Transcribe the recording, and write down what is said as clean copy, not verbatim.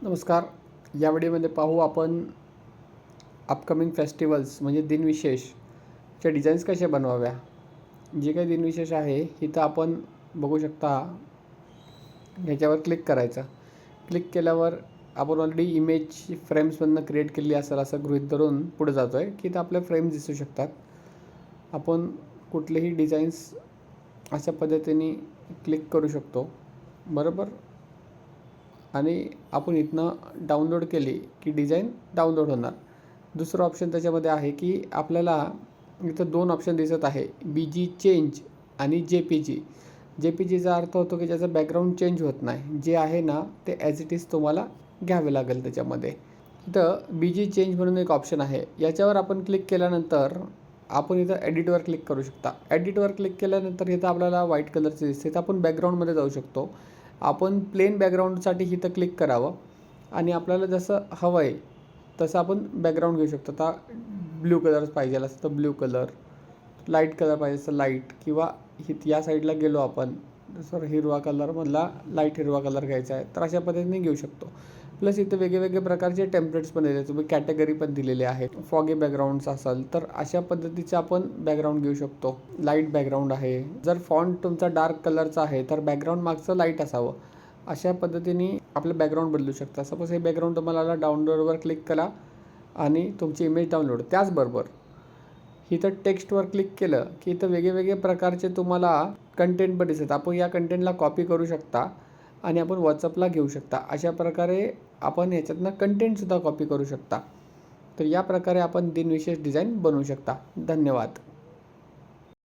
नमस्कार. या व्हिडिओमध्ये पाहू आपण अपकमिंग फेस्टिवल्स म्हणजे दिनविशेषच्या डिझाईन्स कशा बनवाव्या. जे काही दिनविशेष आहे इथं आपण बघू शकता. ह्याच्यावर क्लिक करायचं. क्लिक केल्यावर आपण ऑलरेडी इमेज फ्रेम्समधनं क्रिएट केलेली असेल असं गृहीत धरून पुढे जातो आहे की इथं आपल्या फ्रेम्स दिसू शकतात. आपण कुठलेही डिझाईन्स अशा पद्धतीने क्लिक करू शकतो, बरोबर. आणि आपण इथनं डाउनलोड केली की डिझाईन डाउनलोड होणार. दुसरं ऑप्शन त्याच्यामध्ये आहे की आपल्याला इथं दोन ऑप्शन दिसत आहे, BG चेंज आणि JPG. JPGचा अर्थ होतो की ज्याचं बॅकग्राऊंड चेंज होत नाही. जे आहे ना ते ॲज इट इज तुम्हाला घ्यावे लागेल त्याच्यामध्ये. इथं BG चेंज म्हणून एक ऑप्शन आहे. याच्यावर आपण क्लिक केल्यानंतर आपण इथं एडिटवर क्लिक करू शकता. एडिटवर क्लिक केल्यानंतर इथं आपल्याला व्हाईट कलरचे दिसते. तर आपण बॅकग्राऊंडमध्ये जाऊ शकतो. आपण प्लेन बॅकग्राऊंडसाठी इथं क्लिक करावं आणि आपल्याला जसं हवं आहे तसं आपण बॅकग्राऊंड घेऊ शकतो. आता ब्ल्यू कलर पाहिजे असं तर ब्ल्यू कलर, लाईट कलर पाहिजे असं लाईट, किंवा या साईडला गेलो आपण जसं हिरवा कलरमधला लाईट हिरवा कलर घ्यायचा आहे तर अशा पद्धतीने घेऊ शकतो. प्लस इथं वेगवेगळे प्रकारचे टेम्पलेट्स पण दिले, तुम्ही कॅटेगरी पण दिलेले आहे. फॉगी बॅकग्राऊंड्स असेल तर अशा पद्धतीचे आपण बॅकग्राऊंड घेऊ शकतो. लाईट बॅकग्राऊंड आहे. जर फॉन्ट तुमचा डार्क कलरचा आहे तर बॅकग्राऊंड मागचं लाईट असावं. अशा पद्धतीने आपलं बॅकग्राऊंड बदलू शकता. सपोज हे बॅकग्राऊंड तुम्हाला डाउनलोडवर क्लिक करा आणि तुमची इमेज डाउनलोड. त्याचबरोबर इथं टेक्स्टवर क्लिक केलं की इथं वेगवेगळे प्रकारचे तुम्हाला कंटेंट पण दिसतात. आपण या कंटेंटला कॉपी करू शकता आणि आपण व्हॉट्सअपला घेऊ शकता. अशा प्रकारे आपण याच्यातनं कंटेंटसुद्धा कॉपी करू शकता. तर या प्रकारे आपण दिनविशेष डिझाईन बनवू शकता. धन्यवाद.